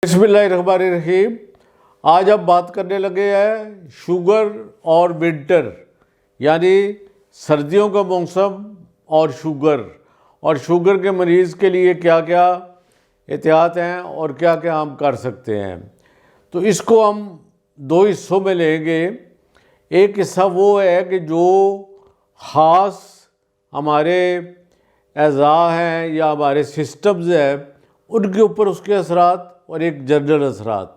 بسم اللہ الرحمن الرحیم۔ آج اب بات کرنے لگے ہیں شوگر اور ونٹر، یعنی سردیوں کا موسم اور شوگر کے مریض کے لیے کیا کیا احتیاط ہیں اور کیا کیا ہم کر سکتے ہیں۔ تو اس کو ہم دو حصوں میں لیں گے۔ ایک حصہ وہ ہے کہ جو خاص ہمارے اعضاء ہیں یا ہمارے سسٹمز ہیں ان کے اوپر اس کے اثرات، اور ایک جنرل اثرات۔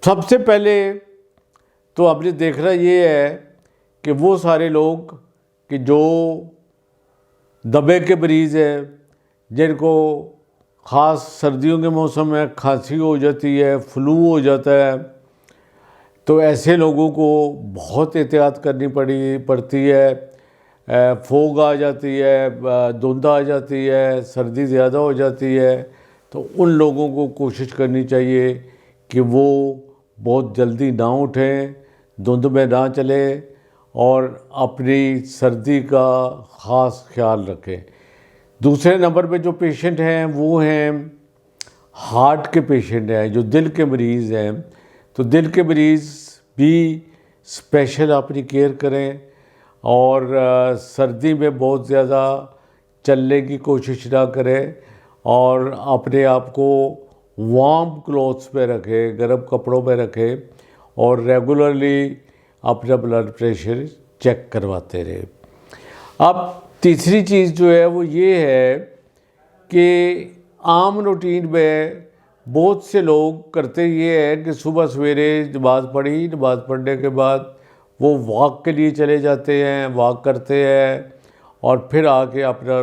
سب سے پہلے تو آپ نے دیکھنا یہ ہے کہ وہ سارے لوگ کہ جو دمے کے مریض ہیں، جن کو خاص سردیوں کے موسم میں کھانسی ہو جاتی ہے، فلو ہو جاتا ہے، تو ایسے لوگوں کو بہت احتیاط کرنی پڑتی ہے۔ فوگ آ جاتی ہے، دھند آ جاتی ہے، سردی زیادہ ہو جاتی ہے، تو ان لوگوں کو کوشش کرنی چاہیے کہ وہ بہت جلدی نہ اٹھیں، دھند میں نہ چلیں اور اپنی سردی کا خاص خیال رکھیں۔ دوسرے نمبر پہ جو پیشنٹ ہیں وہ ہیں ہارٹ کے پیشنٹ ہیں، جو دل کے مریض ہیں۔ تو دل کے مریض بھی اسپیشل اپنی کیئر کریں اور سردی میں بہت زیادہ چلنے کی کوشش نہ کریں اور اپنے آپ کو وارم کلوتھس پہ رکھیں، گرم کپڑوں پہ رکھیں اور ریگولرلی اپنا بلڈ پریشر چیک کرواتے رہیں۔ اب تیسری چیز جو ہے وہ یہ ہے کہ عام روٹین میں بہت سے لوگ کرتے یہ ہے کہ صبح سویرے نماز پڑھی، نماز پڑھنے کے بعد وہ واک کے لیے چلے جاتے ہیں، واک کرتے ہیں اور پھر آ کے اپنا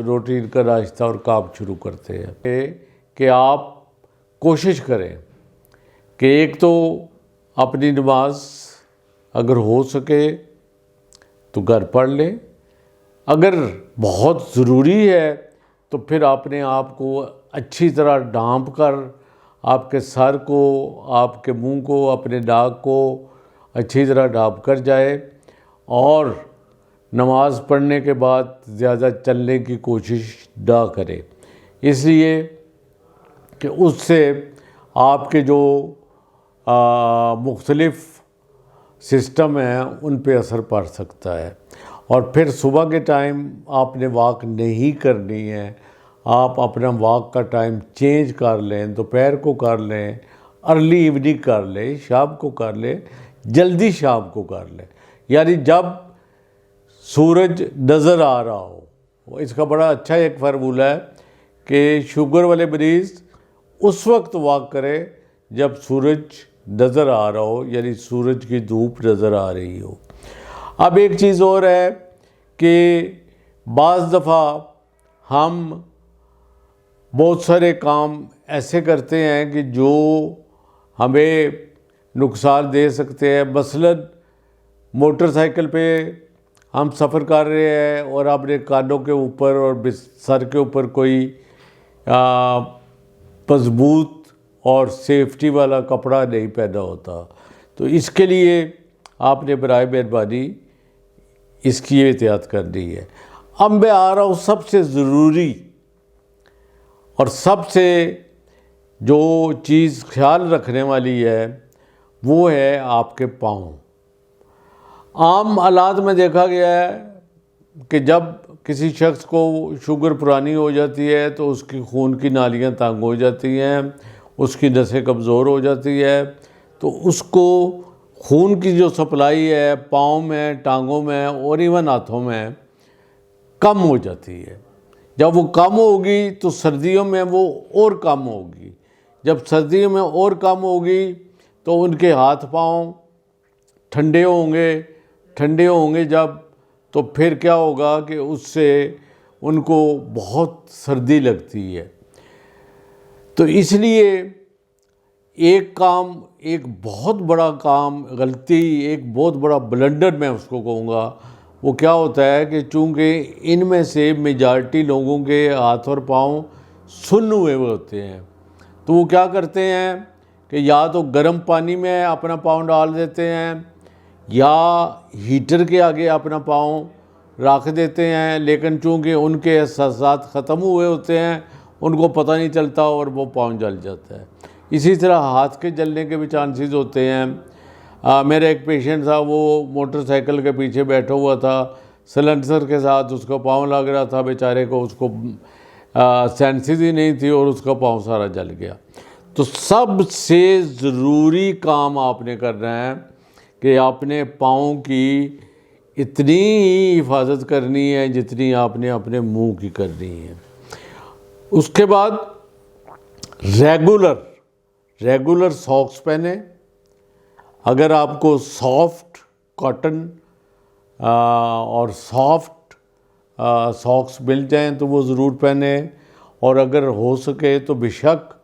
روٹین کا ناشتہ اور کام شروع کرتے ہیں۔ کہ آپ کوشش کریں کہ ایک تو اپنی نماز اگر ہو سکے تو گھر پڑھ لیں، اگر بہت ضروری ہے تو پھر اپنے آپ کو اچھی طرح ڈھانپ کر آپ کے سر کو، آپ کے منہ کو، اپنے ناک کو اچھی طرح ڈھانپ کر جائے اور نماز پڑھنے کے بعد زیادہ چلنے کی کوشش نہ کرے، اس لیے کہ اس سے آپ کے جو مختلف سسٹم ہیں ان پہ اثر پڑ سکتا ہے۔ اور پھر صبح کے ٹائم آپ نے واک نہیں کرنی ہے، آپ اپنا واک کا ٹائم چینج کر لیں، دوپہر کو کر لیں، ارلی ایوننگ کر لیں، شام کو کر لیں، جلدی شام کو کر لیں، یعنی جب سورج نظر آ رہا ہو۔ اس کا بڑا اچھا ایک فارمولہ ہے کہ شوگر والے مریض اس وقت واک کرے جب سورج نظر آ رہا ہو، یعنی سورج کی دھوپ نظر آ رہی ہو۔ اب ایک چیز اور ہے کہ بعض دفعہ ہم بہت سارے کام ایسے کرتے ہیں کہ جو ہمیں نقصان دے سکتے ہیں۔ مثلاً موٹر سائیکل پہ ہم سفر کر رہے ہیں اور اپنے کانوں کے اوپر اور سر کے اوپر کوئی مضبوط اور سیفٹی والا کپڑا نہیں پہنا ہوتا، تو اس کے لیے آپ نے برائے مہربانی اس کی احتیاط کرنی ہے۔ اب میں آ رہا ہوں سب سے ضروری اور سب سے جو چیز خیال رکھنے والی ہے وہ ہے آپ کے پاؤں۔ عام حالات میں دیکھا گیا ہے کہ جب کسی شخص کو شوگر پرانی ہو جاتی ہے تو اس کی خون کی نالیاں تنگ ہو جاتی ہیں، اس کی نسیں کمزور ہو جاتی ہے، تو اس کو خون کی جو سپلائی ہے پاؤں میں، ٹانگوں میں اور ایون ہاتھوں میں کم ہو جاتی ہے۔ جب وہ کم ہوگی تو سردیوں میں وہ اور کم ہوگی، جب سردیوں میں اور کم ہوگی تو ان کے ہاتھ پاؤں ٹھنڈے ہوں گے جب، تو پھر کیا ہوگا کہ اس سے ان کو بہت سردی لگتی ہے۔ تو اس لیے ایک بہت بڑا کام، غلطی، ایک بہت بڑا بلنڈر میں اس کو کہوں گا، وہ کیا ہوتا ہے کہ چونکہ ان میں سے میجارٹی لوگوں کے ہاتھ اور پاؤں سن ہوئے ہوتے ہیں، تو وہ کیا کرتے ہیں کہ یا تو گرم پانی میں اپنا پاؤں ڈال دیتے ہیں یا ہیٹر کے آگے اپنا پاؤں رکھ دیتے ہیں، لیکن چونکہ ان کے احساسات ختم ہوئے ہوتے ہیں ان کو پتہ نہیں چلتا اور وہ پاؤں جل جاتا ہے۔ اسی طرح ہاتھ کے جلنے کے بھی چانسز ہوتے ہیں۔ میرا ایک پیشنٹ تھا، وہ موٹر سائیکل کے پیچھے بیٹھا ہوا تھا، سلنسر کے ساتھ اس کا پاؤں لگ رہا تھا، بیچارے کو اس کو سینسز ہی نہیں تھی اور اس کا پاؤں سارا جل گیا۔ تو سب سے ضروری کام آپ نے کرنا ہے کہ اپنے پاؤں کی اتنی ہی حفاظت کرنی ہے جتنی آپ نے اپنے منہ کی کرنی ہے۔ اس کے بعد ریگولر ساکس پہنیں۔ اگر آپ کو سافٹ کاٹن اور سافٹ ساکس مل جائیں تو وہ ضرور پہنیں، اور اگر ہو سکے تو بے شک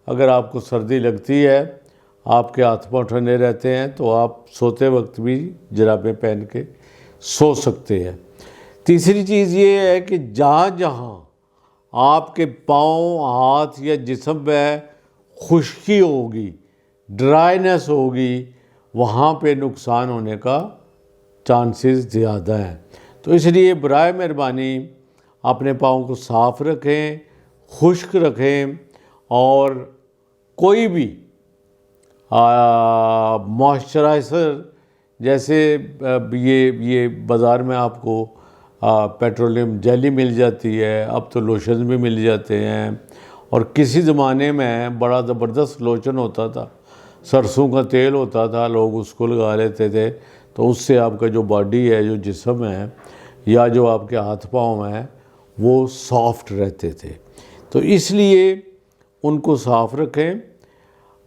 اگر آپ کو سردی لگتی ہے، آپ کے ہاتھ پاؤں ٹھنڈے رہتے ہیں، تو آپ سوتے وقت بھی جرابیں پہن کے سو سکتے ہیں۔ تیسری چیز یہ ہے کہ جہاں جہاں آپ کے پاؤں، ہاتھ یا جسم میں خشکی ہوگی، ڈرائنیس ہوگی، وہاں پہ نقصان ہونے کا چانسز زیادہ ہیں۔ تو اس لیے برائے مہربانی اپنے پاؤں کو صاف رکھیں، خشک رکھیں، اور کوئی بھی موئسچرائزر جیسے یہ بازار میں آپ کو پیٹرولیم جیلی مل جاتی ہے، اب تو لوشن بھی مل جاتے ہیں، اور کسی زمانے میں بڑا زبردست لوشن ہوتا تھا، سرسوں کا تیل ہوتا تھا، لوگ اس کو لگا لیتے تھے، تو اس سے آپ کا جو باڈی ہے، جو جسم ہے، یا جو آپ کے ہاتھ پاؤں ہیں، وہ سافٹ رہتے تھے۔ تو اس لیے ان کو صاف رکھیں۔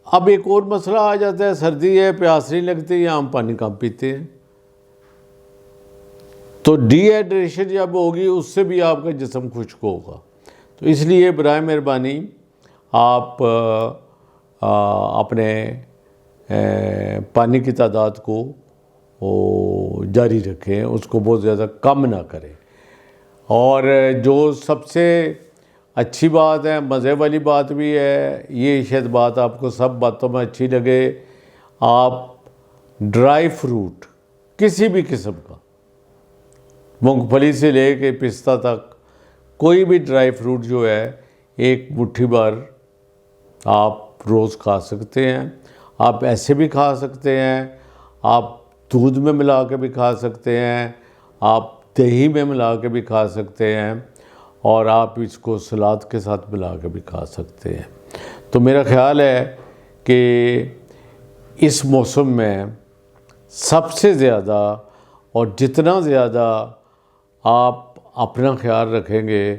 اب ایک اور مسئلہ آ جاتا ہے، سردی ہے، پیاس نہیں لگتی، یا ہم پانی کم پیتے ہیں، تو ڈی ہائیڈریشن جب ہوگی اس سے بھی آپ کا جسم خشک ہوگا۔ تو اس لیے برائے مہربانی آپ اپنے پانی کی تعداد کو جاری رکھیں، اس کو بہت زیادہ کم نہ کریں۔ اور جو سب سے اچھی بات ہے، مزے والی بات بھی ہے، یہ شاید بات آپ کو سب باتوں میں اچھی لگے، آپ ڈرائی فروٹ کسی بھی قسم کا، مونگ پھلی سے لے کے پستہ تک، کوئی بھی ڈرائی فروٹ جو ہے، ایک مٹھی بھر آپ روز کھا سکتے ہیں۔ آپ ایسے بھی کھا سکتے ہیں، آپ دودھ میں ملا کے بھی کھا سکتے ہیں، آپ دہی میں ملا کے بھی کھا سکتے ہیں، اور آپ اس کو سلاد کے ساتھ ملا کے بھی کھا سکتے ہیں۔ تو میرا خیال ہے کہ اس موسم میں سب سے زیادہ، اور جتنا زیادہ آپ اپنا خیال رکھیں گے،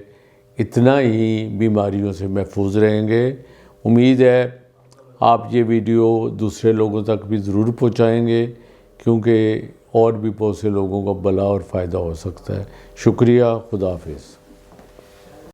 اتنا ہی بیماریوں سے محفوظ رہیں گے۔ امید ہے آپ یہ ویڈیو دوسرے لوگوں تک بھی ضرور پہنچائیں گے، کیونکہ اور بھی بہت سے لوگوں کا بھلا اور فائدہ ہو سکتا ہے۔ شکریہ، خدا حافظ۔